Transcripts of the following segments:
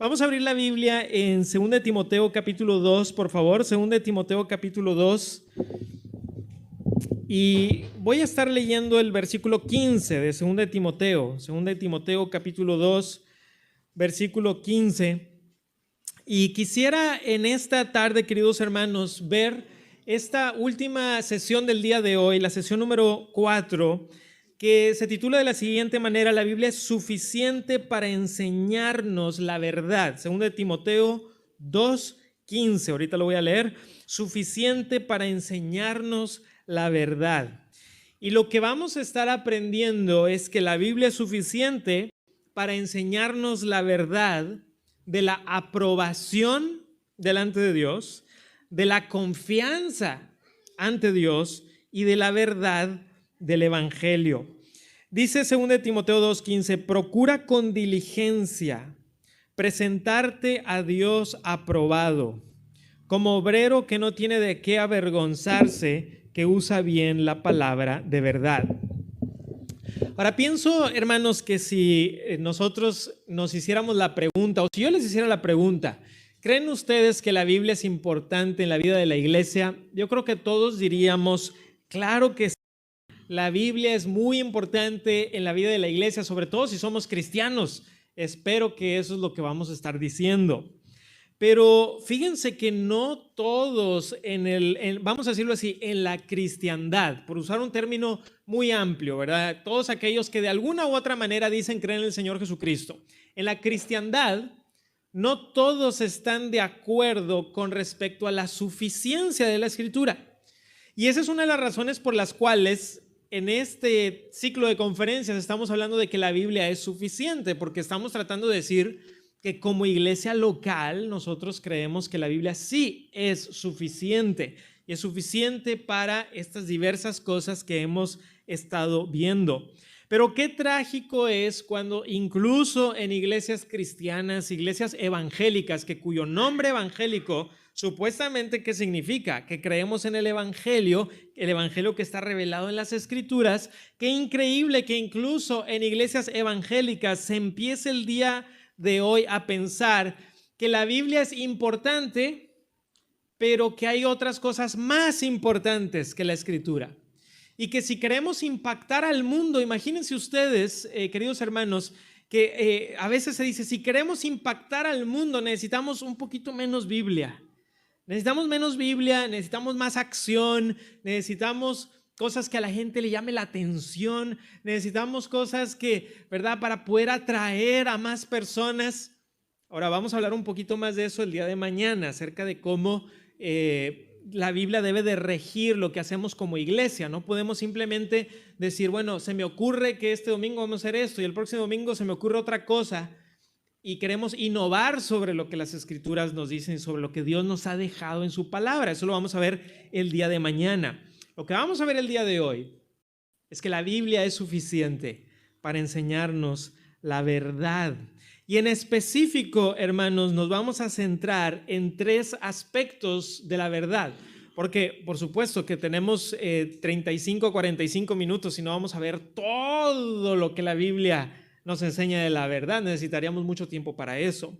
Vamos a abrir la Biblia en 2 de Timoteo capítulo 2, por favor, 2 de Timoteo capítulo 2. Y voy a estar leyendo el versículo 15 de 2 de Timoteo, 2 de Timoteo capítulo 2, versículo 15. Y quisiera en esta tarde, queridos hermanos, ver esta última sesión del día de hoy, la sesión número 4, que se titula de la siguiente manera: la Biblia es suficiente para enseñarnos la verdad. 2 de Timoteo 2:15, ahorita lo voy a leer. Suficiente para enseñarnos la verdad. Y lo que vamos a estar aprendiendo es que la Biblia es suficiente para enseñarnos la verdad de la aprobación delante de Dios, de la confianza ante Dios y de la verdad del Evangelio. Dice 2 de Timoteo 2:15, procura con diligencia presentarte a Dios aprobado, como obrero que no tiene de qué avergonzarse, que usa bien la palabra de verdad. Ahora pienso, hermanos, que si nosotros nos hiciéramos la pregunta, o si yo les hiciera la pregunta, ¿creen ustedes que la Biblia es importante en la vida de la iglesia? Yo creo que todos diríamos, claro que sí. La Biblia es muy importante en la vida de la iglesia, sobre todo si somos cristianos. Espero que eso es lo que vamos a estar diciendo. Pero fíjense que no todos vamos a decirlo así, en la cristiandad, por usar un término muy amplio, ¿verdad? Todos aquellos que de alguna u otra manera dicen creer en el Señor Jesucristo. En la cristiandad, no todos están de acuerdo con respecto a la suficiencia de la Escritura. Y esa es una de las razones por las cuales en este ciclo de conferencias estamos hablando de que la Biblia es suficiente, porque estamos tratando de decir que como iglesia local nosotros creemos que la Biblia sí es suficiente, y es suficiente para estas diversas cosas que hemos estado viendo. Pero qué trágico es cuando incluso en iglesias cristianas, iglesias evangélicas, cuyo nombre evangélico supuestamente, ¿qué significa? Que creemos en el evangelio que está revelado en las Escrituras. Qué increíble que incluso en iglesias evangélicas se empiece el día de hoy a pensar que la Biblia es importante, pero que hay otras cosas más importantes que la Escritura. Y que si queremos impactar al mundo, imagínense ustedes, queridos hermanos, que a veces se dice, si queremos impactar al mundo necesitamos un poquito menos Biblia. Necesitamos menos Biblia, necesitamos más acción, necesitamos cosas que a la gente le llame la atención, necesitamos cosas que, ¿verdad?, para poder atraer a más personas. Ahora vamos a hablar un poquito más de eso el día de mañana, acerca de cómo la Biblia debe de regir lo que hacemos como iglesia. No podemos simplemente decir, bueno, se me ocurre que este domingo vamos a hacer esto y el próximo domingo se me ocurre otra cosa, y queremos innovar sobre lo que las Escrituras nos dicen, sobre lo que Dios nos ha dejado en su palabra. Eso lo vamos a ver el día de mañana. Lo que vamos a ver el día de hoy es que la Biblia es suficiente para enseñarnos la verdad. Y en específico, hermanos, nos vamos a centrar en 3 aspectos de la verdad. Porque, por supuesto, que tenemos 35 o 45 minutos y no vamos a ver todo lo que la Biblia nos enseña de la verdad. Necesitaríamos mucho tiempo para eso.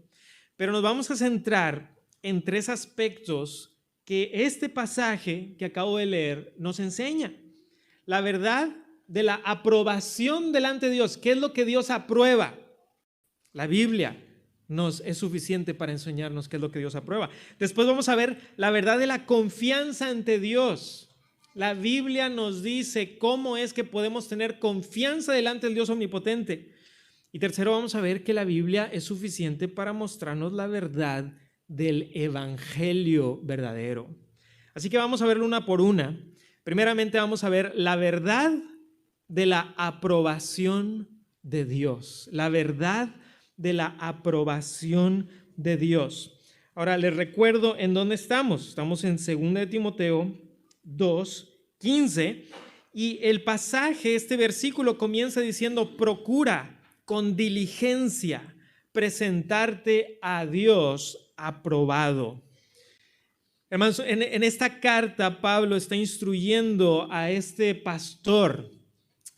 Pero nos vamos a centrar en 3 aspectos que este pasaje que acabo de leer nos enseña. La verdad de la aprobación delante de Dios. ¿Qué es lo que Dios aprueba? La Biblia nos es suficiente para enseñarnos qué es lo que Dios aprueba. Después vamos a ver la verdad de la confianza ante Dios. La Biblia nos dice cómo es que podemos tener confianza delante del Dios omnipotente. Y tercero, vamos a ver que la Biblia es suficiente para mostrarnos la verdad del evangelio verdadero. Así que vamos a verlo una por una. Primeramente vamos a ver la verdad de la aprobación de Dios. La verdad de la aprobación de Dios. Ahora les recuerdo en dónde estamos. Estamos en 2 de Timoteo 2:15, y el pasaje, este versículo comienza diciendo: procura con diligencia presentarte a Dios aprobado. Hermanos, en esta carta Pablo está instruyendo a este pastor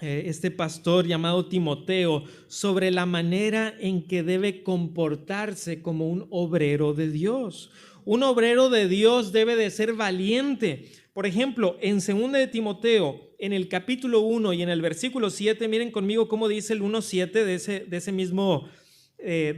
este pastor llamado Timoteo sobre la manera en que debe comportarse como un obrero de Dios. Un obrero de Dios debe de ser valiente. Por ejemplo, en 2 de Timoteo, en el capítulo 1 y en el versículo 7, miren conmigo cómo dice el 1:7 de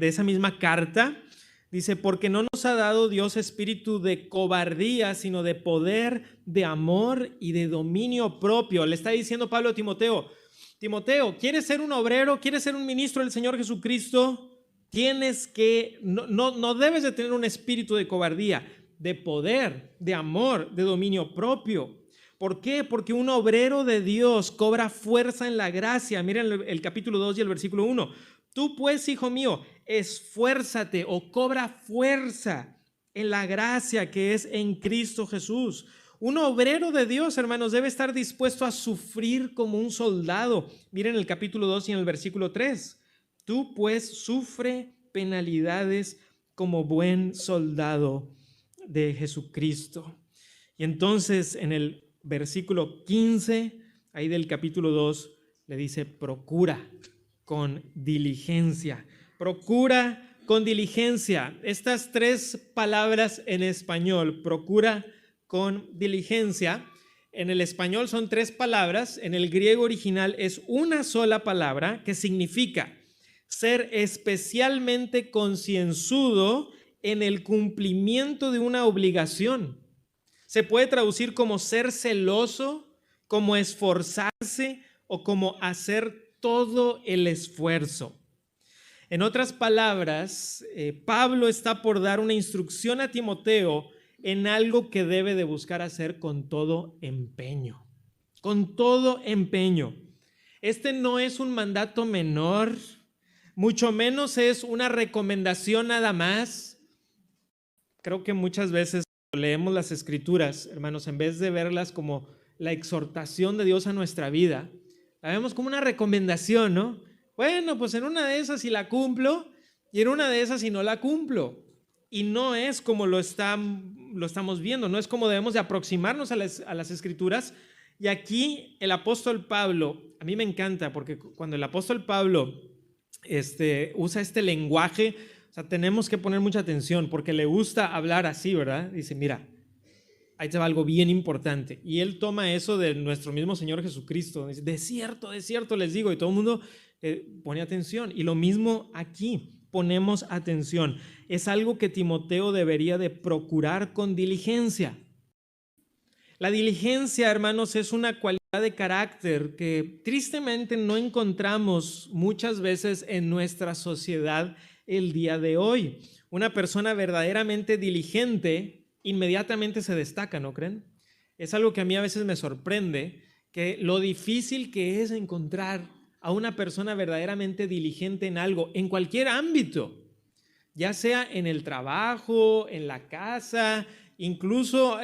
esa misma carta. Dice, porque no nos ha dado Dios espíritu de cobardía, sino de poder, de amor y de dominio propio. Le está diciendo Pablo a Timoteo, Timoteo, ¿quieres ser un obrero? ¿Quieres ser un ministro del Señor Jesucristo? No debes de tener un espíritu de cobardía, de poder, de amor, de dominio propio. ¿Por qué? Porque un obrero de Dios cobra fuerza en la gracia. Miren el capítulo 2 y el versículo 1. Tú pues, hijo mío, esfuérzate o cobra fuerza en la gracia que es en Cristo Jesús. Un obrero de Dios, hermanos, debe estar dispuesto a sufrir como un soldado. Miren el capítulo 2 y en el versículo 3. Tú pues sufre penalidades como buen soldado de Jesucristo. Y entonces en el versículo 15, ahí del capítulo 2, le dice, procura con diligencia. Procura con diligencia. Estas tres palabras en español, procura con diligencia, en el español son tres palabras, en el griego original es una sola palabra que significa ser especialmente concienzudo en el cumplimiento de una obligación. Se puede traducir como ser celoso, como esforzarse o como hacer todo el esfuerzo. En otras palabras, Pablo está por dar una instrucción a Timoteo en algo que debe de buscar hacer con todo empeño. Con todo empeño. Este no es un mandato menor, mucho menos es una recomendación nada más. Creo que muchas veces leemos las Escrituras, hermanos, en vez de verlas como la exhortación de Dios a nuestra vida, la vemos como una recomendación, ¿no? Bueno, pues en una de esas sí la cumplo y en una de esas sí no la cumplo. Y no es como lo estamos viendo, no es como debemos de aproximarnos a las Escrituras. Y aquí el apóstol Pablo, a mí me encanta porque cuando el apóstol Pablo usa este lenguaje, o sea, tenemos que poner mucha atención porque le gusta hablar así, ¿verdad? Dice, mira, ahí te va algo bien importante. Y él toma eso de nuestro mismo Señor Jesucristo. Dice, de cierto les digo. Y todo el mundo pone atención. Y lo mismo aquí, ponemos atención. Es algo que Timoteo debería de procurar con diligencia. La diligencia, hermanos, es una cualidad de carácter que tristemente no encontramos muchas veces en nuestra sociedad el día de hoy. Una persona verdaderamente diligente inmediatamente se destaca, ¿no creen? Es algo que a mí a veces me sorprende, que lo difícil que es encontrar a una persona verdaderamente diligente en algo, en cualquier ámbito, ya sea en el trabajo, en la casa, incluso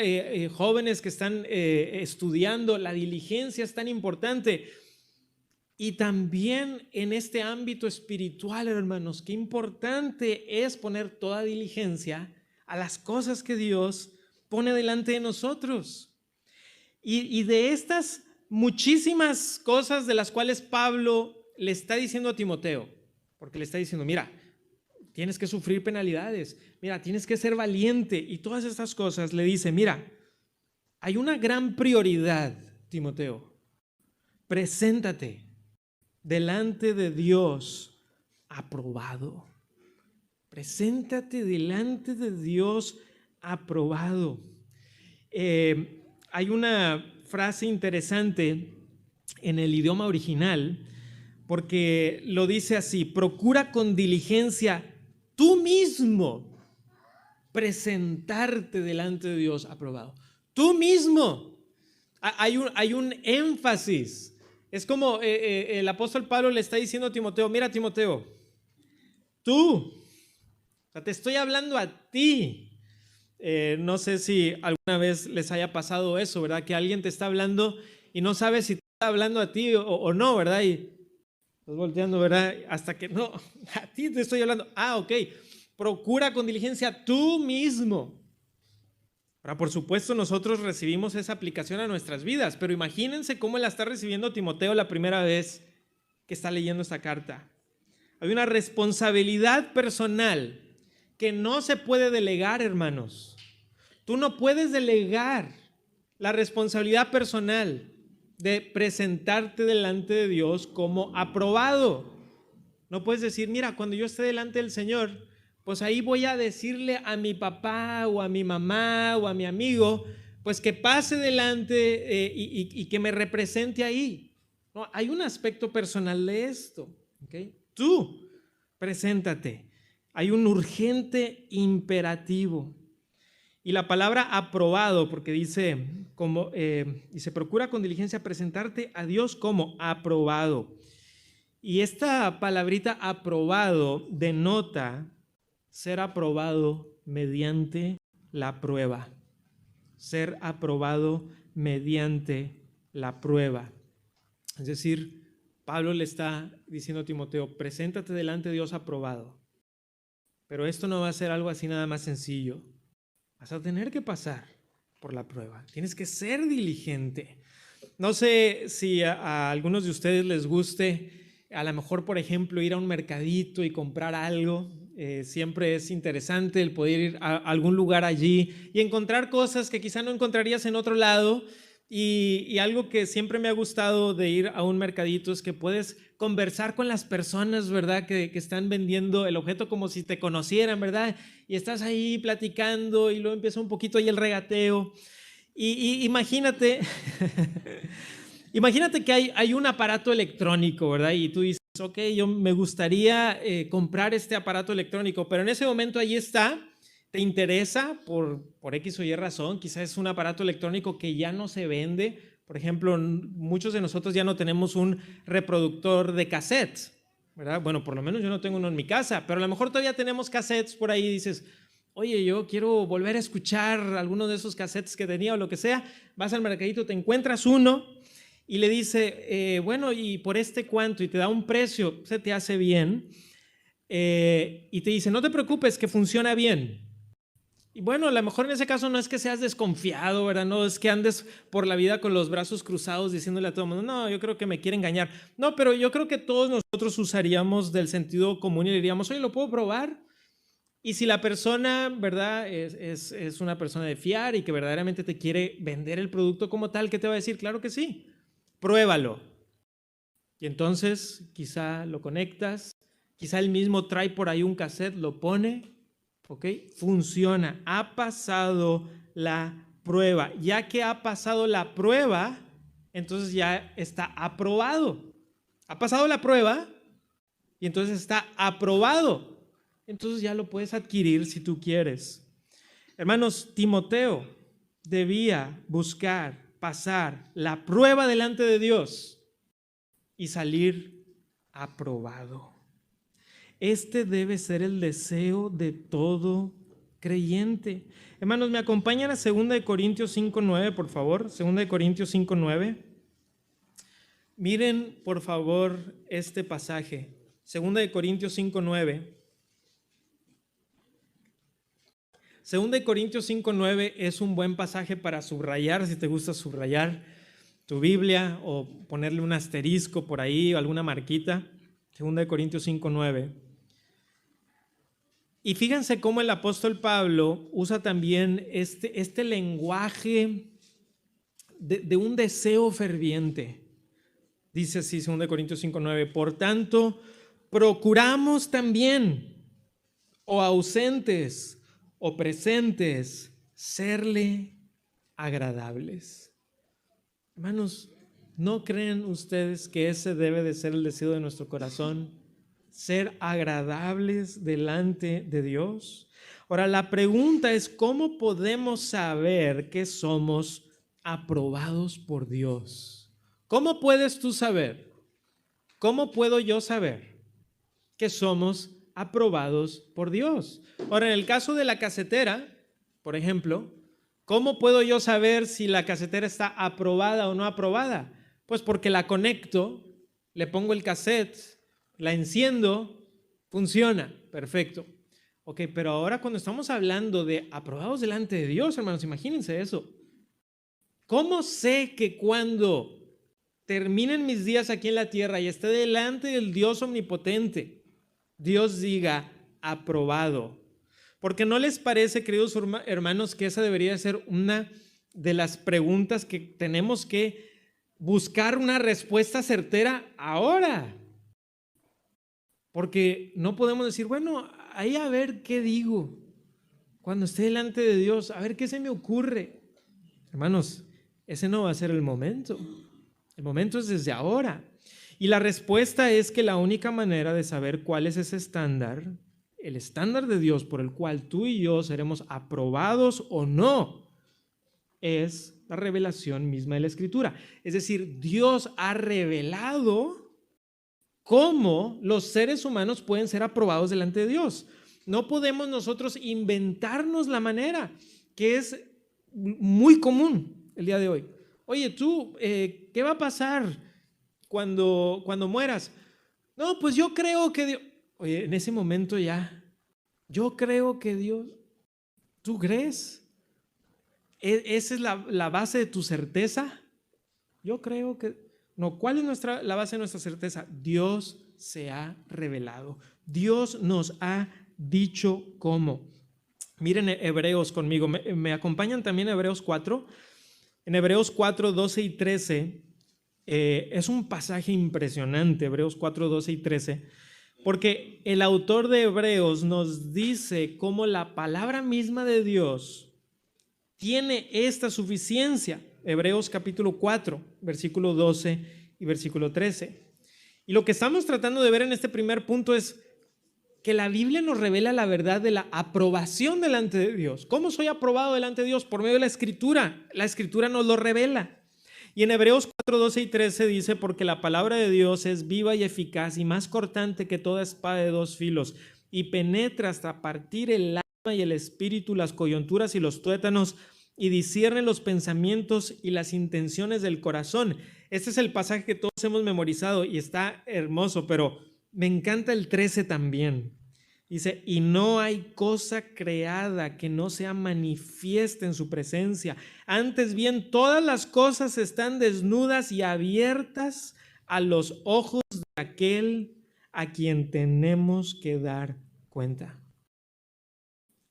jóvenes que están estudiando. La diligencia es tan importante. Y también en este ámbito espiritual, hermanos, qué importante es poner toda diligencia a las cosas que Dios pone delante de nosotros. Y de estas muchísimas cosas de las cuales Pablo le está diciendo a Timoteo, porque le está diciendo, mira, tienes que sufrir penalidades, mira, tienes que ser valiente, y todas estas cosas le dice, mira, hay una gran prioridad, Timoteo, preséntate delante de Dios aprobado. Preséntate delante de Dios aprobado. Hay una frase interesante en el idioma original porque lo dice así: procura con diligencia tú mismo presentarte delante de Dios aprobado. Tú mismo. Hay un énfasis. Es como el apóstol Pablo le está diciendo a Timoteo, mira Timoteo, tú, o sea, te estoy hablando a ti. No sé si alguna vez les haya pasado eso, ¿verdad? Que alguien te está hablando y no sabes si te está hablando a ti o no, ¿verdad? Y estás volteando, ¿verdad? Hasta que no, a ti te estoy hablando. Ah, ok. Procura con diligencia tú mismo Ahora, por supuesto, nosotros recibimos esa aplicación a nuestras vidas, pero imagínense cómo la está recibiendo Timoteo la primera vez que está leyendo esta carta. Hay una responsabilidad personal que no se puede delegar, hermanos. Tú no puedes delegar la responsabilidad personal de presentarte delante de Dios como aprobado. No puedes decir, mira, cuando yo esté delante del Señor, pues ahí voy a decirle a mi papá o a mi mamá o a mi amigo, pues que pase delante y que me represente ahí. No, hay un aspecto personal de esto, ¿okay? Tú, preséntate. Hay un urgente imperativo. Y la palabra aprobado, porque dice, dice, procura con diligencia presentarte a Dios como aprobado. Y esta palabrita aprobado denota ser aprobado mediante la prueba. Ser aprobado mediante la prueba. Es decir, Pablo le está diciendo a Timoteo, preséntate delante de Dios aprobado. Pero esto no va a ser algo así nada más sencillo. Vas a tener que pasar por la prueba. Tienes que ser diligente. No sé si a algunos de ustedes les guste, a lo mejor, por ejemplo, ir a un mercadito y comprar algo. Siempre es interesante el poder ir a algún lugar allí y encontrar cosas que quizá no encontrarías en otro lado. Y algo que siempre me ha gustado de ir a un mercadito es que puedes conversar con las personas, ¿verdad? Que están vendiendo el objeto como si te conocieran, ¿verdad? Y estás ahí platicando y luego empieza un poquito ahí el regateo. Y imagínate, imagínate que hay un aparato electrónico, ¿verdad? Y tú dices, ok, yo me gustaría comprar este aparato electrónico, pero en ese momento ahí está. ¿Te interesa por X o Y razón? Quizás es un aparato electrónico que ya no se vende. Por ejemplo, muchos de nosotros ya no tenemos un reproductor de cassettes, ¿verdad? Bueno, por lo menos yo no tengo uno en mi casa, pero a lo mejor todavía tenemos cassettes por ahí y dices, oye, yo quiero volver a escuchar alguno de esos cassettes que tenía o lo que sea. Vas al mercadito, te encuentras uno y le dice, bueno, ¿y por este cuánto? Y te da un precio, se te hace bien. Y te dice, no te preocupes, que funciona bien. Y bueno, a lo mejor en ese caso no es que seas desconfiado, ¿verdad? No es que andes por la vida con los brazos cruzados diciéndole a todo el mundo, no, yo creo que me quiere engañar. No, pero yo creo que todos nosotros usaríamos del sentido común y le diríamos, oye, ¿lo puedo probar? Y si la persona, ¿verdad? Es una persona de fiar y que verdaderamente te quiere vender el producto como tal, ¿qué te va a decir? Claro que sí, pruébalo. Y entonces quizá lo conectas, quizá él mismo trae por ahí un cassette, lo pone. ¿Ok? Funciona, ha pasado la prueba. Ya que ha pasado la prueba, entonces ya está aprobado. Ha pasado la prueba y entonces está aprobado. Entonces ya lo puedes adquirir si tú quieres. Hermanos, Timoteo debía buscar pasar la prueba delante de Dios y salir aprobado. Este debe ser el deseo de todo creyente. Hermanos, ¿me acompañan a 2 Corintios 5:9, por favor? 2 Corintios 5:9. Miren, por favor, este pasaje. 2 Corintios 5:9. 2 Corintios 5:9 es un buen pasaje para subrayar, si te gusta subrayar tu Biblia o ponerle un asterisco por ahí o alguna marquita. 2 Corintios 5:9. Y fíjense cómo el apóstol Pablo usa también este lenguaje de un deseo ferviente. Dice así, 2 Corintios 5:9, por tanto, procuramos también, o ausentes o presentes, serle agradables. Hermanos, ¿no creen ustedes que ese debe de ser el deseo de nuestro corazón? Ser agradables delante de Dios. Ahora, la pregunta es, ¿cómo podemos saber que somos aprobados por Dios? ¿Cómo puedes tú saber? ¿Cómo puedo yo saber que somos aprobados por Dios? Ahora, en el caso de la casetera, por ejemplo, ¿cómo puedo yo saber si la casetera está aprobada o no aprobada? Pues porque la conecto, le pongo el cassette, la enciendo, funciona, perfecto. Ok, pero ahora cuando estamos hablando de aprobados delante de Dios, hermanos, imagínense eso. ¿Cómo sé que cuando terminen mis días aquí en la tierra y esté delante del Dios omnipotente, Dios diga aprobado? Porque ¿no les parece, queridos hermanos, que esa debería ser una de las preguntas que tenemos que buscar una respuesta certera ahora? Porque no podemos decir, bueno, ahí a ver qué digo cuando esté delante de Dios, a ver qué se me ocurre. Hermanos, ese no va a ser el momento. El momento es desde ahora. Y la respuesta es que la única manera de saber cuál es ese estándar, el estándar de Dios por el cual tú y yo seremos aprobados o no, es la revelación misma de la Escritura. Es decir, Dios ha revelado cómo los seres humanos pueden ser aprobados delante de Dios. No podemos nosotros inventarnos la manera, que es muy común el día de hoy. Oye, tú, ¿qué va a pasar cuando mueras? No, pues yo creo que Dios. Oye, en ese momento ya, yo creo que Dios. ¿Tú crees? ¿Esa es la base de tu certeza? Yo creo que. No, ¿cuál es la base de nuestra certeza? Dios se ha revelado. Dios nos ha dicho cómo. Miren Hebreos conmigo. ¿Me acompañan también a Hebreos 4? En Hebreos 4, 12 y 13, es un pasaje impresionante, Hebreos 4, 12 y 13, porque el autor de Hebreos nos dice cómo la palabra misma de Dios tiene esta suficiencia. Hebreos capítulo 4, versículo 12 y versículo 13. Y lo que estamos tratando de ver en este primer punto es que la Biblia nos revela la verdad de la aprobación delante de Dios. ¿Cómo soy aprobado delante de Dios? Por medio de la Escritura. La Escritura nos lo revela. Y en Hebreos 4, 12 y 13 dice, porque la palabra de Dios es viva y eficaz y más cortante que toda espada de dos filos y penetra hasta partir el alma y el espíritu, las coyunturas y los tuétanos, y discierne los pensamientos y las intenciones del corazón. Este es el pasaje que todos hemos memorizado y está hermoso, pero me encanta el 13 también. Dice, y no hay cosa creada que no sea manifiesta en su presencia. Antes bien, todas las cosas están desnudas y abiertas a los ojos de aquel a quien tenemos que dar cuenta.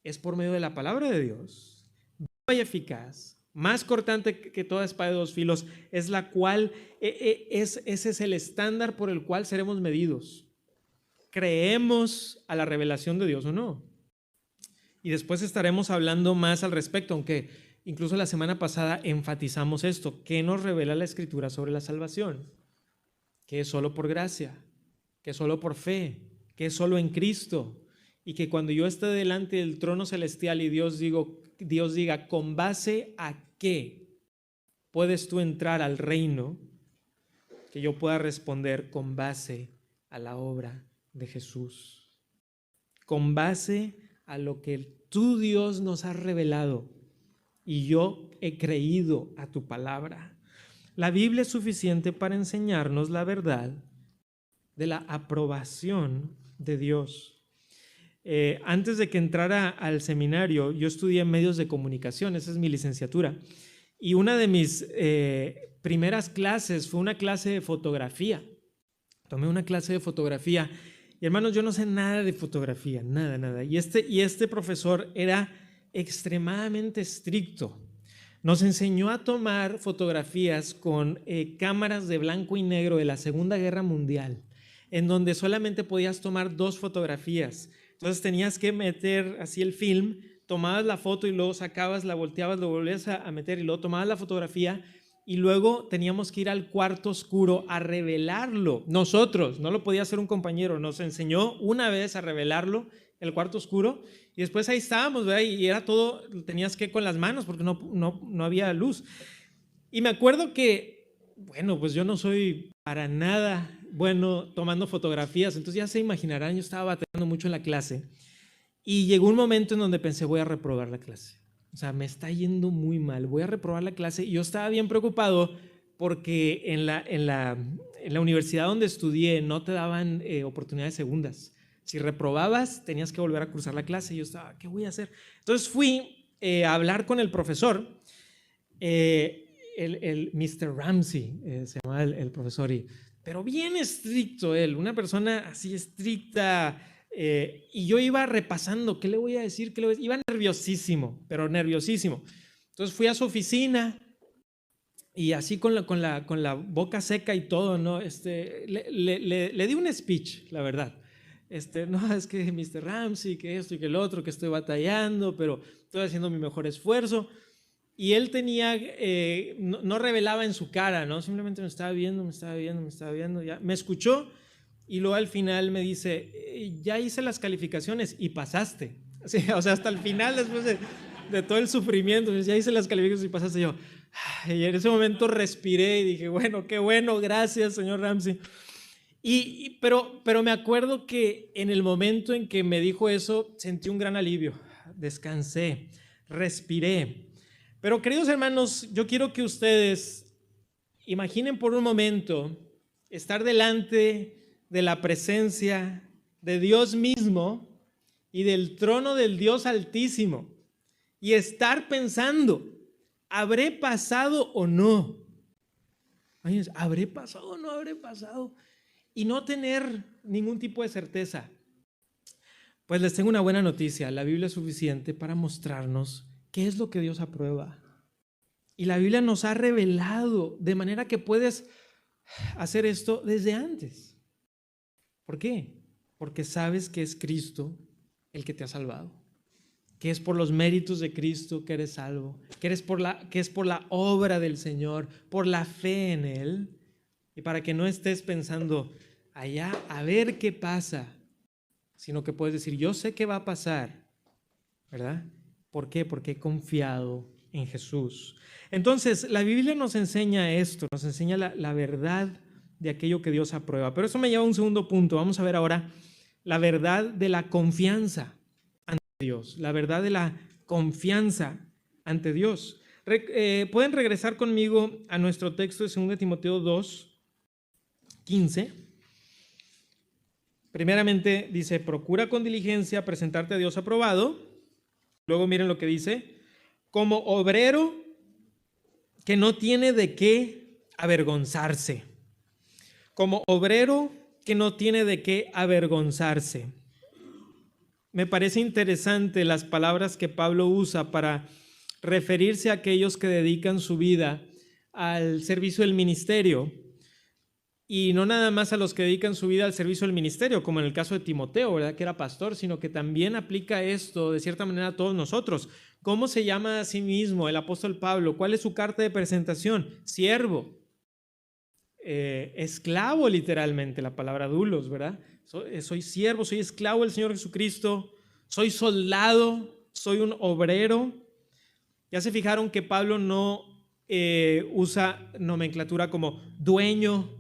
Es por medio de la palabra de Dios, viva y eficaz, más cortante que toda espada de dos filos, es la cual, ese es el estándar por el cual seremos medidos. ¿Creemos a la revelación de Dios o no? Y después estaremos hablando más al respecto, aunque incluso la semana pasada enfatizamos esto. ¿Qué nos revela la Escritura sobre la salvación? Que es solo por gracia, que es solo por fe, que es solo en Cristo, y que cuando yo esté delante del trono celestial y Dios diga, ¿con base a qué puedes tú entrar al reino? Que yo pueda responder con base a la obra de Jesús, con base a lo que tú, Dios, nos has revelado, y yo he creído a tu palabra. La Biblia es suficiente para enseñarnos la verdad de la aprobación de Dios. Antes de que entrara al seminario, yo estudié medios de comunicación, esa es mi licenciatura, y una de mis primeras clases fue una clase de fotografía. Tomé una clase de fotografía. Y hermanos, yo no sé nada de fotografía, nada. Y este profesor era extremadamente estricto. Nos enseñó a tomar fotografías con cámaras de blanco y negro de la Segunda Guerra Mundial, en donde solamente podías tomar 2 fotografías. Entonces tenías que meter así el film, tomabas la foto y luego sacabas, la volteabas, lo volvías a meter y luego tomabas la fotografía. Y luego teníamos que ir al cuarto oscuro a revelarlo. Nosotros, no lo podía hacer un compañero, nos enseñó una vez a revelarlo, el cuarto oscuro, y después ahí estábamos, ¿verdad? Y era todo, tenías que con las manos porque no había luz. Y me acuerdo que, bueno, pues yo no soy para nada bueno tomando fotografías, entonces ya se imaginarán, yo estaba batallando mucho en la clase, y llegó un momento en donde pensé, voy a reprobar la clase. O sea, me está yendo muy mal, voy a reprobar la clase. Y yo estaba bien preocupado porque en la universidad donde estudié no te daban oportunidades segundas. Si reprobabas, tenías que volver a cursar la clase. Y yo estaba, ¿qué voy a hacer? Entonces fui a hablar con el profesor, el Mr. Ramsey, se llamaba el profesor, pero bien estricto él, una persona así estricta. Y yo iba repasando, ¿qué le voy a decir? Iba nerviosísimo, pero nerviosísimo. Entonces fui a su oficina y así con la boca seca y todo, ¿no? Le di un speech, la verdad. No, es que Mr. Ramsey, que esto y que el otro, que estoy batallando, pero estoy haciendo mi mejor esfuerzo. Y él tenía, no revelaba en su cara, ¿no? Simplemente me estaba viendo, ya. Me escuchó y luego al final me dice, ya hice las calificaciones y pasaste. Sí, o sea, hasta el final, después de todo el sufrimiento, ya hice las calificaciones y pasaste. Yo, y en ese momento respiré y dije, bueno, qué bueno, gracias, señor Ramsey. Pero me acuerdo que en el momento en que me dijo eso, sentí un gran alivio, descansé, respiré. Pero queridos hermanos, yo quiero que ustedes imaginen por un momento estar delante de la presencia de Dios mismo y del trono del Dios Altísimo y estar pensando, ¿habré pasado o no? ¿Habré pasado o no habré pasado? Y no tener ningún tipo de certeza. Pues les tengo una buena noticia. La Biblia es suficiente para mostrarnos qué es lo que Dios aprueba. Y la Biblia nos ha revelado de manera que puedes hacer esto desde antes. ¿Por qué? Porque sabes que es Cristo el que te ha salvado, que es por los méritos de Cristo que eres salvo, que es por la obra del Señor, por la fe en Él. Y para que no estés pensando allá a ver qué pasa, sino que puedes decir, yo sé qué va a pasar, ¿verdad? ¿Por qué? Porque he confiado en Jesús. Entonces, la Biblia nos enseña esto, nos enseña la verdad de aquello que Dios aprueba. Pero eso me lleva a un segundo punto. Vamos a ver ahora la verdad de la confianza ante Dios, la verdad de la confianza ante Dios. Pueden regresar conmigo a nuestro texto de 2 Timoteo 2:15. Primeramente dice, procura con diligencia presentarte a Dios aprobado. Luego miren lo que dice, como obrero que no tiene de qué avergonzarse. Como obrero que no tiene de qué avergonzarse. Me parece interesante las palabras que Pablo usa para referirse a aquellos que dedican su vida al servicio del ministerio. Y no nada más a los que dedican su vida al servicio del ministerio, como en el caso de Timoteo, ¿verdad? Que era pastor, sino que también aplica esto de cierta manera a todos nosotros. ¿Cómo se llama a sí mismo el apóstol Pablo? ¿Cuál es su carta de presentación? Siervo, esclavo literalmente, la palabra doulos, ¿verdad? Soy siervo, soy esclavo del Señor Jesucristo, soy soldado, soy un obrero. Ya se fijaron que Pablo no usa nomenclatura como dueño,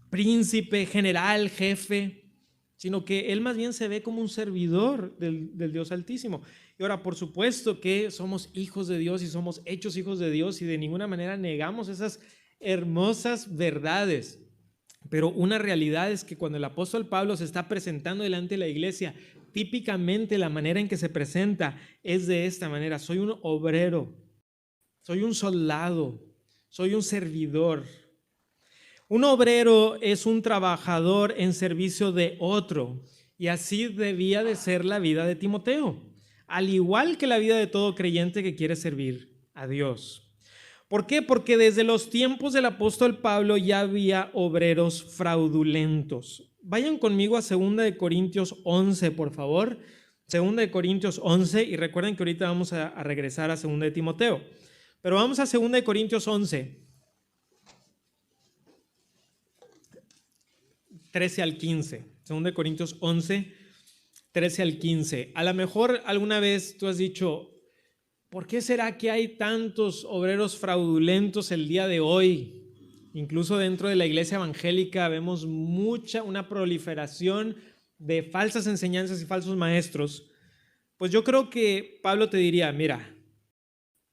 príncipe, general, jefe, sino que él más bien se ve como un servidor del Dios Altísimo. Y ahora, por supuesto que somos hijos de Dios y somos hechos hijos de Dios y de ninguna manera negamos esas hermosas verdades. Pero una realidad es que cuando el apóstol Pablo se está presentando delante de la iglesia, típicamente la manera en que se presenta es de esta manera: soy un obrero, soy un soldado, soy un servidor. Un obrero es un trabajador en servicio de otro, y así debía de ser la vida de Timoteo, al igual que la vida de todo creyente que quiere servir a Dios. ¿Por qué? Porque desde los tiempos del apóstol Pablo ya había obreros fraudulentos. Vayan conmigo a 2 Corintios 11, por favor. 2 Corintios 11, y recuerden que ahorita vamos a regresar a 2 Timoteo. Pero vamos a 2 Corintios 11. 13 al 15, 2 Corintios 11, 13 al 15. A lo mejor alguna vez tú has dicho, ¿por qué será que hay tantos obreros fraudulentos el día de hoy? Incluso dentro de la iglesia evangélica vemos una proliferación de falsas enseñanzas y falsos maestros. Pues yo creo que Pablo te diría, mira,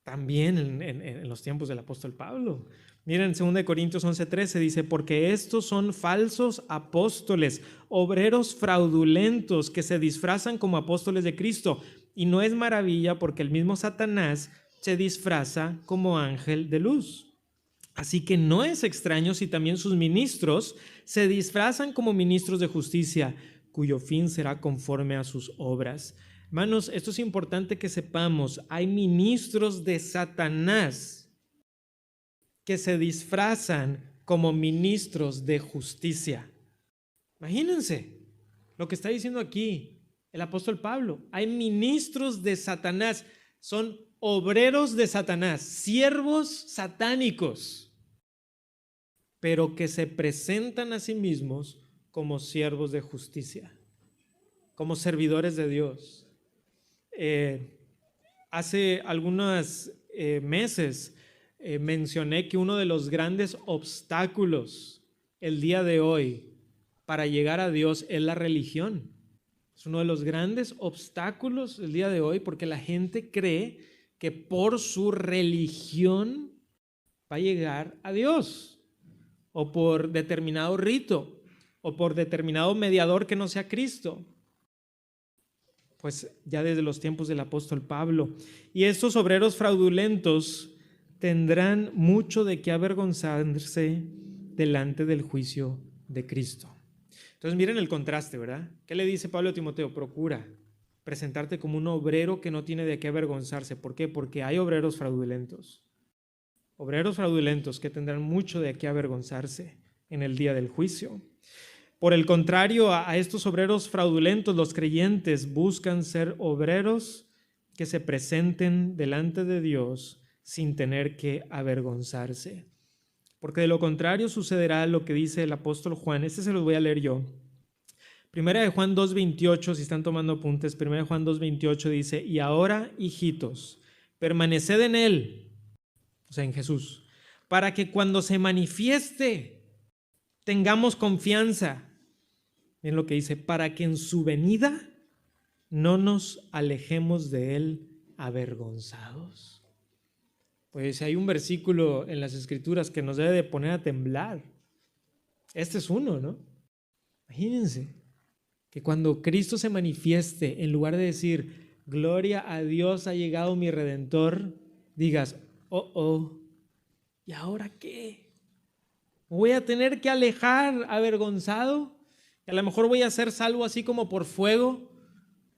también en los tiempos del apóstol Pablo, Miren, en 2 Corintios 11:13 dice, porque estos son falsos apóstoles, obreros fraudulentos que se disfrazan como apóstoles de Cristo. Y no es maravilla porque el mismo Satanás se disfraza como ángel de luz. Así que no es extraño si también sus ministros se disfrazan como ministros de justicia, cuyo fin será conforme a sus obras. Hermanos, esto es importante que sepamos. Hay ministros de Satanás que se disfrazan como ministros de justicia. Imagínense lo que está diciendo aquí el apóstol Pablo. Hay ministros de Satanás, son obreros de Satanás, siervos satánicos, pero que se presentan a sí mismos como siervos de justicia, como servidores de Dios. Hace algunos meses mencioné que uno de los grandes obstáculos el día de hoy para llegar a Dios es la religión. Es uno de los grandes obstáculos el día de hoy porque la gente cree que por su religión va a llegar a Dios, o por determinado rito, o por determinado mediador que no sea Cristo. Pues ya desde los tiempos del apóstol Pablo. Y estos obreros fraudulentos tendrán mucho de qué avergonzarse delante del juicio de Cristo. Entonces miren el contraste, ¿verdad? ¿Qué le dice Pablo a Timoteo? Procura presentarte como un obrero que no tiene de qué avergonzarse. ¿Por qué? Porque hay obreros fraudulentos que tendrán mucho de qué avergonzarse en el día del juicio. Por el contrario, a estos obreros fraudulentos, los creyentes buscan ser obreros que se presenten delante de Dios sin tener que avergonzarse. Porque de lo contrario sucederá lo que dice el apóstol Juan. Este se los voy a leer yo. Primera de Juan 2:28, si están tomando apuntes, Primera de Juan 2:28 dice, y ahora, hijitos, permaneced en Él, o sea, en Jesús, para que cuando se manifieste tengamos confianza. Miren lo que dice, para que en su venida no nos alejemos de Él avergonzados. Pues hay un versículo en las Escrituras que nos debe de poner a temblar. Este es uno, ¿no? Imagínense que cuando Cristo se manifieste, en lugar de decir, gloria a Dios, ha llegado mi Redentor, digas, ¿y ahora qué? ¿Me voy a tener que alejar avergonzado? A lo mejor voy a ser salvo así como por fuego,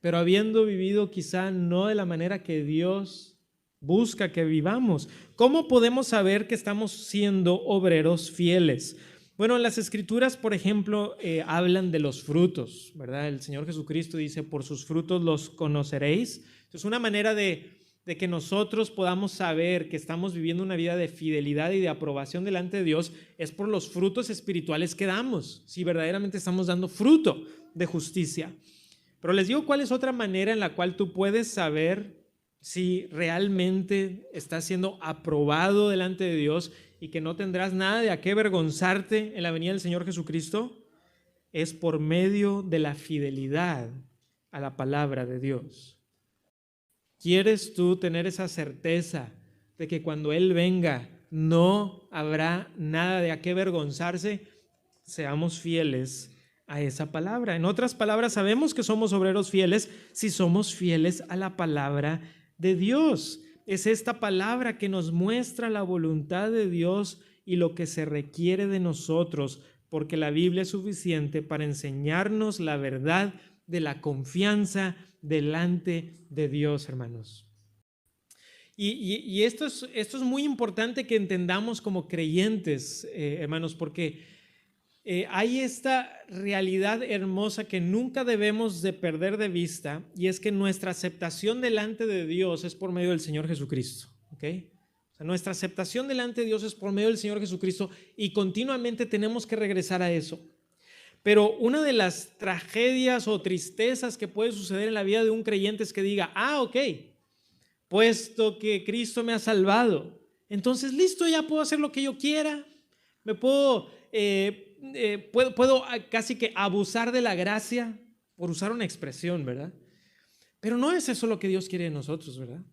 pero habiendo vivido quizá no de la manera que Dios busca que vivamos. ¿Cómo podemos saber que estamos siendo obreros fieles? Bueno, en las Escrituras, por ejemplo, hablan de los frutos, ¿verdad? El Señor Jesucristo dice, por sus frutos los conoceréis. Es una manera de que nosotros podamos saber que estamos viviendo una vida de fidelidad y de aprobación delante de Dios, es por los frutos espirituales que damos, si verdaderamente estamos dando fruto de justicia. Pero les digo cuál es otra manera en la cual tú puedes saber si realmente estás siendo aprobado delante de Dios y que no tendrás nada de a qué avergonzarte en la venida del Señor Jesucristo, es por medio de la fidelidad a la palabra de Dios. ¿Quieres tú tener esa certeza de que cuando Él venga no habrá nada de a qué avergonzarse? Seamos fieles a esa palabra. En otras palabras, sabemos que somos obreros fieles si somos fieles a la palabra de Dios. Es esta palabra que nos muestra la voluntad de Dios y lo que se requiere de nosotros, porque la Biblia es suficiente para enseñarnos la verdad de la confianza delante de Dios, hermanos. Y esto es muy importante que entendamos como creyentes, hermanos, porque hay esta realidad hermosa que nunca debemos de perder de vista, y es que nuestra aceptación delante de Dios es por medio del Señor Jesucristo, ¿ok? O sea, nuestra aceptación delante de Dios es por medio del Señor Jesucristo y continuamente tenemos que regresar a eso. Pero una de las tragedias o tristezas que puede suceder en la vida de un creyente es que diga, ok, puesto que Cristo me ha salvado, entonces listo, ya puedo hacer lo que yo quiera, me puedo casi que abusar de la gracia, por usar una expresión, ¿verdad? Pero no es eso lo que Dios quiere de nosotros, ¿verdad?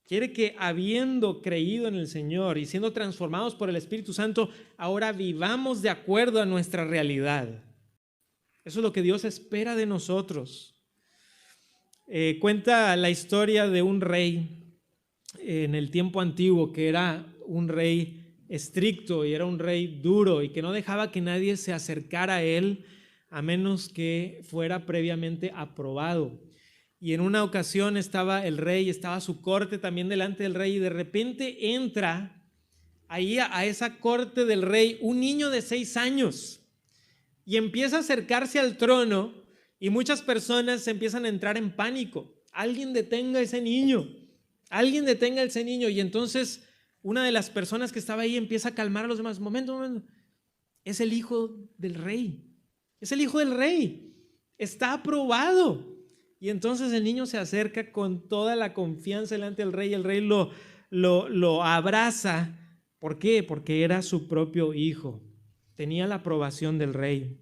Quiere que habiendo creído en el Señor y siendo transformados por el Espíritu Santo, ahora vivamos de acuerdo a nuestra realidad. Eso es lo que Dios espera de nosotros. Cuenta la historia de un rey en el tiempo antiguo que era un rey estricto y era un rey duro y que no dejaba que nadie se acercara a él a menos que fuera previamente aprobado. Y en una ocasión estaba el rey, estaba su corte también delante del rey y de repente entra ahí a esa corte del rey un niño de 6 años y empieza a acercarse al trono y muchas personas empiezan a entrar en pánico. Alguien detenga a ese niño, alguien detenga a ese niño. Y entonces una de las personas que estaba ahí empieza a calmar a los demás. Momento, es el hijo del rey, es el hijo del rey, está aprobado. Y entonces el niño se acerca con toda la confianza delante del rey y el rey lo abraza. ¿Por qué? Porque era su propio hijo. Tenía la aprobación del rey.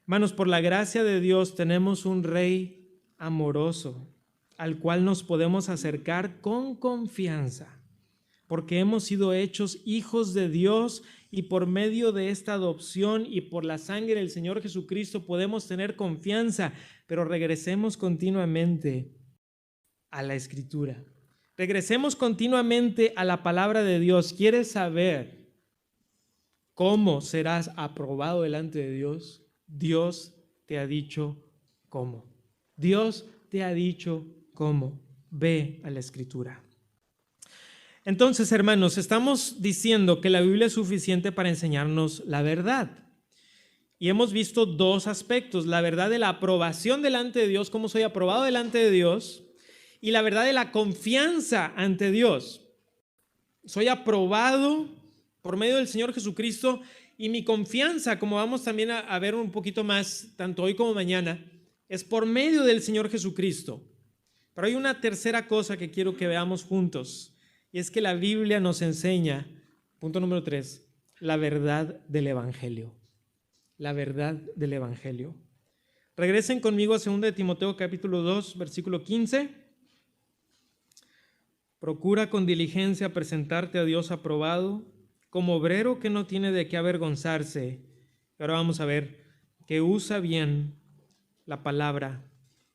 Hermanos, por la gracia de Dios tenemos un rey amoroso al cual nos podemos acercar con confianza, porque hemos sido hechos hijos de Dios y por medio de esta adopción y por la sangre del Señor Jesucristo podemos tener confianza. Pero regresemos continuamente a la Escritura. Regresemos continuamente a la palabra de Dios. ¿Quieres saber cómo serás aprobado delante de Dios? Dios te ha dicho cómo. Dios te ha dicho cómo. Ve a la Escritura. Entonces, hermanos, estamos diciendo que la Biblia es suficiente para enseñarnos la verdad. Y hemos visto dos aspectos: la verdad de la aprobación delante de Dios, cómo soy aprobado delante de Dios, y la verdad de la confianza ante Dios. Soy aprobado por medio del Señor Jesucristo y mi confianza, como vamos también a ver un poquito más, tanto hoy como mañana, es por medio del Señor Jesucristo. Pero hay una tercera cosa que quiero que veamos juntos, y es que la Biblia nos enseña, punto número 3, la verdad del Evangelio. La verdad del Evangelio. Regresen conmigo a 2 de Timoteo capítulo 2, versículo 15. Procura con diligencia presentarte a Dios aprobado, como obrero que no tiene de qué avergonzarse. Y ahora vamos a ver que usa bien la palabra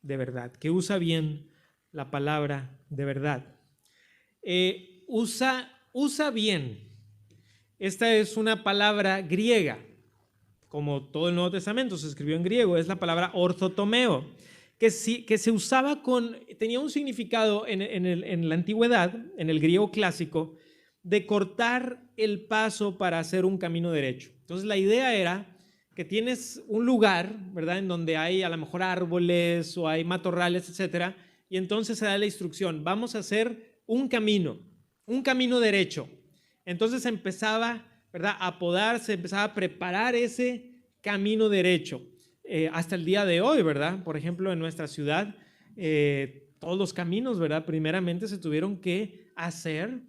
de verdad, que usa bien la palabra de verdad. Usa bien. Esta es una palabra griega. Como todo el Nuevo Testamento se escribió en griego, es la palabra orthotomeo, que se usaba tenía un significado en la antigüedad, en el griego clásico, de cortar el paso para hacer un camino derecho. Entonces la idea era que tienes un lugar, ¿verdad?, en donde hay a lo mejor árboles o hay matorrales, etcétera, y entonces se da la instrucción: vamos a hacer un camino derecho. Entonces empezaba, ¿verdad?, a podarse, empezaba a preparar ese camino derecho. Hasta el día de hoy, ¿verdad? Por ejemplo, en nuestra ciudad, todos los caminos, ¿verdad?, primeramente se tuvieron que hacer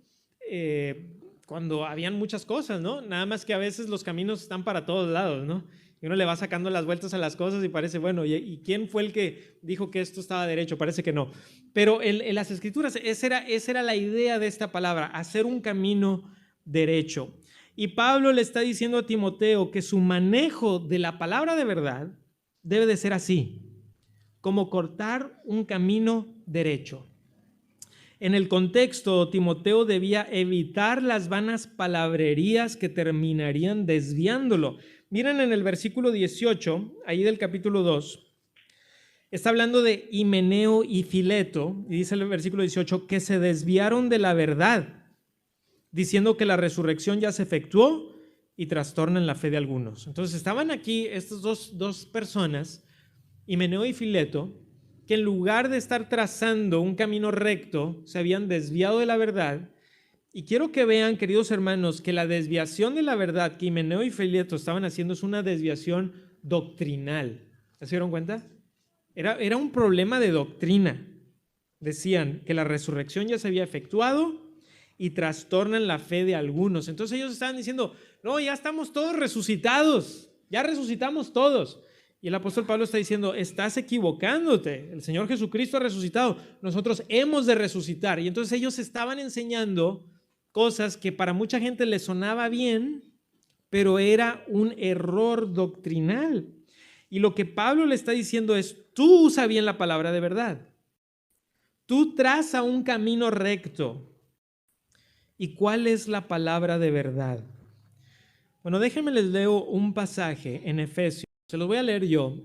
cuando habían muchas cosas, ¿no? Nada más que a veces los caminos están para todos lados, ¿no? Y uno le va sacando las vueltas a las cosas y parece, bueno, ¿y quién fue el que dijo que esto estaba derecho? Parece que no. Pero en las Escrituras, esa era la idea de esta palabra, hacer un camino derecho. Y Pablo le está diciendo a Timoteo que su manejo de la palabra de verdad debe de ser así, como cortar un camino derecho. En el contexto, Timoteo debía evitar las vanas palabrerías que terminarían desviándolo. Miren en el versículo 18, ahí del capítulo 2, está hablando de Himeneo y Fileto, y dice el versículo 18, que se desviaron de la verdad, diciendo que la resurrección ya se efectuó y trastornan la fe de algunos. Entonces estaban aquí estas dos personas, Himeneo y Fileto, que en lugar de estar trazando un camino recto, se habían desviado de la verdad. Y quiero que vean, queridos hermanos, que la desviación de la verdad que Himeneo y Fileto estaban haciendo es una desviación doctrinal. ¿Se dieron cuenta? Era un problema de doctrina. Decían que la resurrección ya se había efectuado y trastornan la fe de algunos. Entonces ellos estaban diciendo, no, ya estamos todos resucitados, ya resucitamos todos. Y el apóstol Pablo está diciendo, estás equivocándote, el Señor Jesucristo ha resucitado, nosotros hemos de resucitar. Y entonces ellos estaban enseñando cosas que para mucha gente les sonaba bien, pero era un error doctrinal. Y lo que Pablo le está diciendo es, tú usa bien la palabra de verdad. Tú traza un camino recto. ¿Y cuál es la palabra de verdad? Bueno, déjenme les leo un pasaje en Efesios, se los voy a leer yo,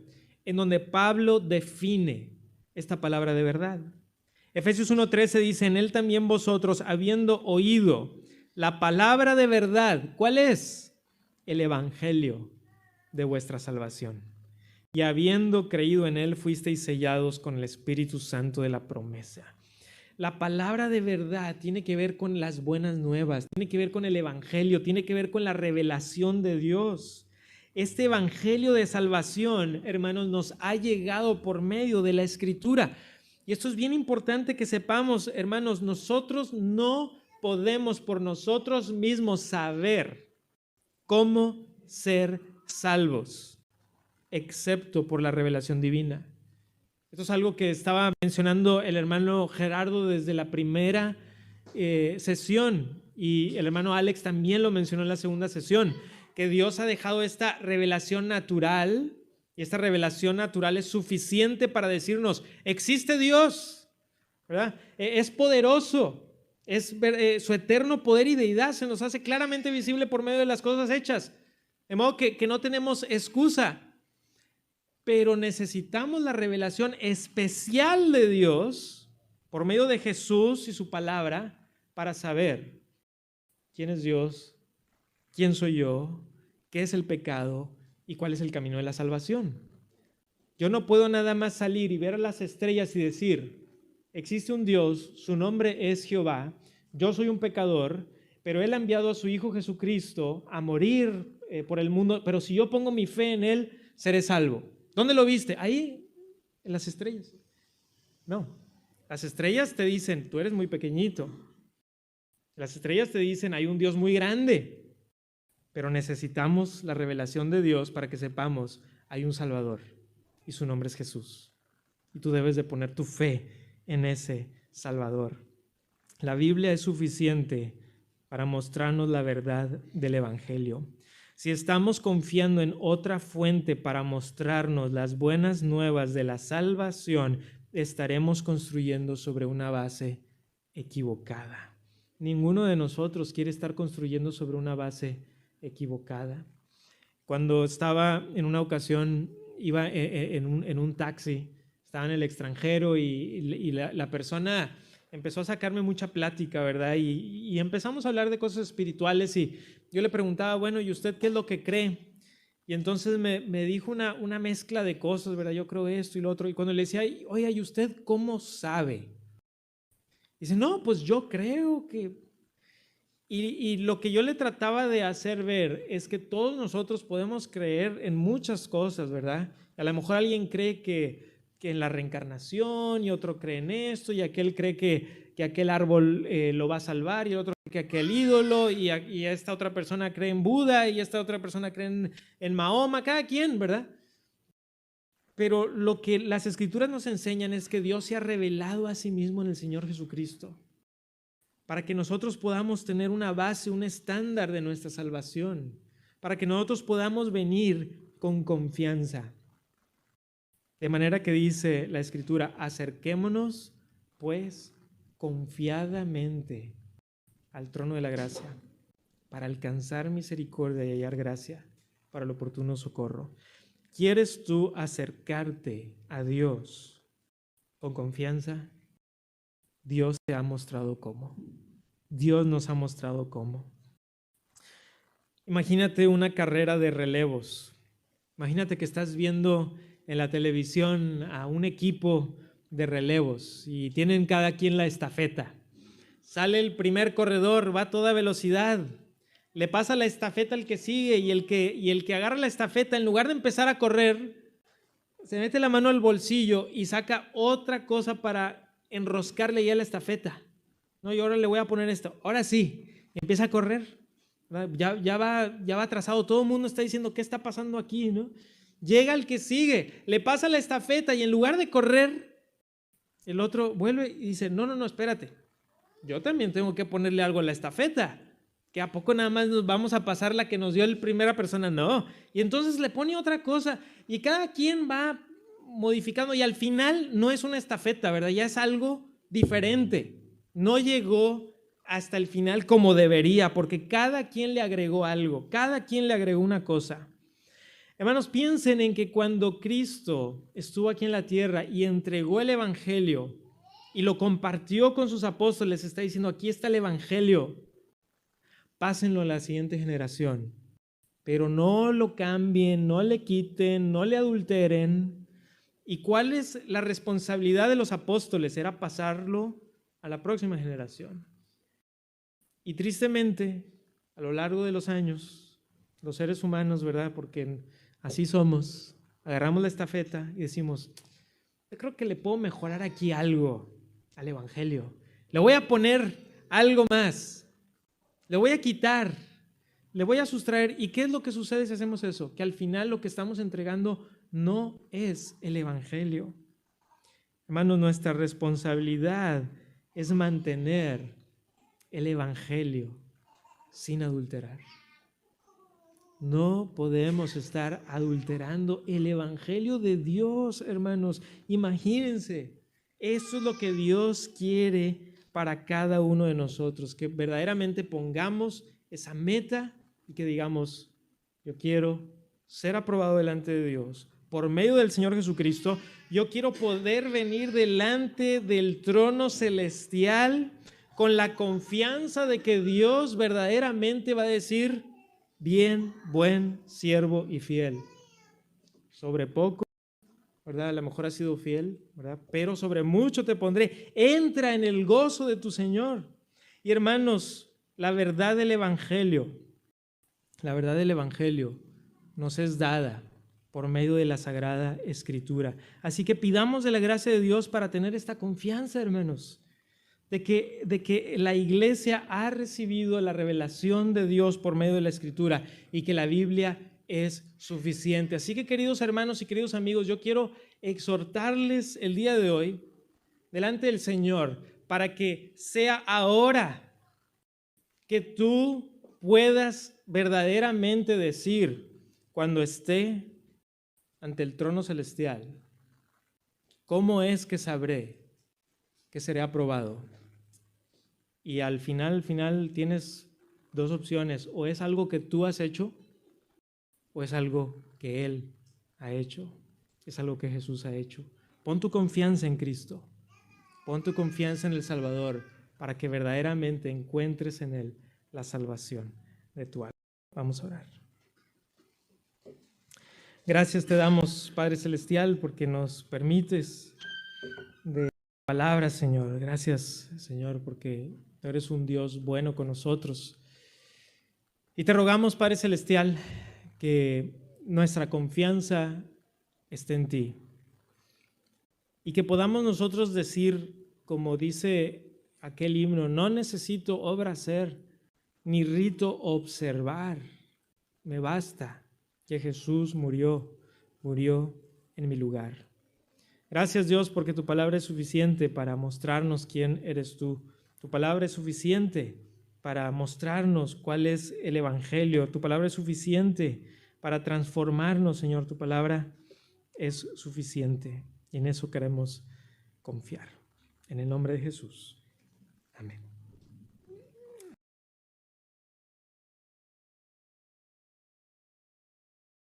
en donde Pablo define esta palabra de verdad. Efesios 1:13 dice, en él también vosotros, habiendo oído la palabra de verdad, ¿cuál es? El evangelio de vuestra salvación. Y habiendo creído en él, fuisteis sellados con el Espíritu Santo de la promesa. La palabra de verdad tiene que ver con las buenas nuevas, tiene que ver con el evangelio, tiene que ver con la revelación de Dios. Este evangelio de salvación, hermanos, nos ha llegado por medio de la Escritura. Y esto es bien importante que sepamos, hermanos, nosotros no podemos por nosotros mismos saber cómo ser salvos, excepto por la revelación divina. Esto es algo que estaba mencionando el hermano Gerardo desde la primera sesión, y el hermano Alex también lo mencionó en la segunda sesión, que Dios ha dejado esta revelación natural, y esta revelación natural es suficiente para decirnos, existe Dios, ¿verdad? Es poderoso, su eterno poder y deidad se nos hace claramente visible por medio de las cosas hechas, de modo que no tenemos excusa. Pero necesitamos la revelación especial de Dios por medio de Jesús y su palabra para saber quién es Dios, quién soy yo, qué es el pecado y cuál es el camino de la salvación. Yo no puedo nada más salir y ver las estrellas y decir, existe un Dios, su nombre es Jehová, yo soy un pecador, pero Él ha enviado a su Hijo Jesucristo a morir por el mundo, pero si yo pongo mi fe en Él, seré salvo. ¿Dónde lo viste? Ahí, en las estrellas. No, las estrellas te dicen, tú eres muy pequeñito. Las estrellas te dicen, hay un Dios muy grande. Pero necesitamos la revelación de Dios para que sepamos, hay un Salvador y su nombre es Jesús. Y tú debes de poner tu fe en ese Salvador. La Biblia es suficiente para mostrarnos la verdad del Evangelio. Si estamos confiando en otra fuente para mostrarnos las buenas nuevas de la salvación, estaremos construyendo sobre una base equivocada. Ninguno de nosotros quiere estar construyendo sobre una base equivocada. Cuando estaba en una ocasión, iba en un taxi, estaba en el extranjero y la persona empezó a sacarme mucha plática, ¿verdad? Y empezamos a hablar de cosas espirituales y yo le preguntaba, bueno, ¿y usted qué es lo que cree? Y entonces me dijo una mezcla de cosas, ¿verdad? Yo creo esto y lo otro. Y cuando le decía, oye, ¿y usted cómo sabe? Dice, no, pues yo creo que... Y lo que yo le trataba de hacer ver es que todos nosotros podemos creer en muchas cosas, ¿verdad? A lo mejor alguien cree que en la reencarnación y otro cree en esto y aquel cree que aquel árbol lo va a salvar y el otro cree que aquel ídolo y esta otra persona cree en Buda y esta otra persona cree en Mahoma, cada quien, ¿verdad? Pero lo que las Escrituras nos enseñan es que Dios se ha revelado a sí mismo en el Señor Jesucristo para que nosotros podamos tener una base, un estándar de nuestra salvación, para que nosotros podamos venir con confianza. De manera que dice la Escritura, acerquémonos pues confiadamente al trono de la gracia para alcanzar misericordia y hallar gracia para el oportuno socorro. ¿Quieres tú acercarte a Dios con confianza? Dios te ha mostrado cómo. Dios nos ha mostrado cómo. Imagínate una carrera de relevos. Imagínate que estás viendo en la televisión a un equipo de relevos y tienen cada quien la estafeta. Sale el primer corredor, va a toda velocidad, le pasa la estafeta al que sigue y el que agarra la estafeta, en lugar de empezar a correr, se mete la mano al bolsillo y saca otra cosa para enroscarle ya la estafeta. No, y ahora le voy a poner esto. Ahora sí, empieza a correr. Ya va atrasado. Todo el mundo está diciendo, ¿qué está pasando aquí? ¿No? Llega el que sigue, le pasa la estafeta y en lugar de correr, el otro vuelve y dice, no, espérate. Yo también tengo que ponerle algo a la estafeta. ¿Que a poco nada más nos vamos a pasar la que nos dio la primera persona? No. Y entonces le pone otra cosa y cada quien va modificando y al final no es una estafeta, ¿verdad? Ya es algo diferente. No llegó hasta el final como debería, porque cada quien le agregó algo, cada quien le agregó una cosa. Hermanos, piensen en que cuando Cristo estuvo aquí en la tierra y entregó el evangelio y lo compartió con sus apóstoles, está diciendo, aquí está el evangelio, pásenlo a la siguiente generación, pero no lo cambien, no le quiten, no le adulteren. ¿Y cuál es la responsabilidad de los apóstoles? Era pasarlo a la próxima generación. Y tristemente, a lo largo de los años, los seres humanos, ¿verdad? Porque así somos, agarramos la estafeta y decimos, yo creo que le puedo mejorar aquí algo al evangelio. Le voy a poner algo más. Le voy a quitar, le voy a sustraer. ¿Y qué es lo que sucede si hacemos eso? Que al final lo que estamos entregando no es el evangelio. Hermanos, nuestra responsabilidad es mantener el evangelio sin adulterar. No podemos estar adulterando el evangelio de Dios, hermanos. Imagínense, eso es lo que Dios quiere para cada uno de nosotros, que verdaderamente pongamos esa meta y que digamos, yo quiero ser aprobado delante de Dios por medio del Señor Jesucristo. Yo quiero poder venir delante del trono celestial con la confianza de que Dios verdaderamente va a decir, bien, buen siervo y fiel. Sobre poco, ¿verdad? A lo mejor has sido fiel, ¿verdad? Pero sobre mucho te pondré. Entra en el gozo de tu Señor. Y hermanos, la verdad del Evangelio nos es dada por medio de la Sagrada Escritura. Así que pidamos de la gracia de Dios para tener esta confianza, hermanos, de que la iglesia ha recibido la revelación de Dios por medio de la Escritura y que la Biblia es suficiente. Así que, queridos hermanos y queridos amigos, yo quiero exhortarles el día de hoy delante del Señor para que sea ahora que tú puedas verdaderamente decir cuando esté ante el trono celestial, ¿cómo es que sabré que seré aprobado? Y al final tienes dos opciones, o es algo que tú has hecho o es algo que Él ha hecho, es algo que Jesús ha hecho. Pon tu confianza en Cristo, pon tu confianza en el Salvador para que verdaderamente encuentres en Él la salvación de tu alma. Vamos a orar. Gracias te damos, Padre Celestial, porque nos permites de palabras, Señor. Gracias, Señor, porque eres un Dios bueno con nosotros. Y te rogamos, Padre Celestial, que nuestra confianza esté en ti y que podamos nosotros decir, como dice aquel himno, no necesito obra hacer, ni rito observar, me basta que Jesús murió en mi lugar. Gracias, Dios, porque tu palabra es suficiente para mostrarnos quién eres tú. Tu palabra es suficiente para mostrarnos cuál es el evangelio. Tu palabra es suficiente para transformarnos, Señor. Tu palabra es suficiente y en eso queremos confiar. En el nombre de Jesús. Amén.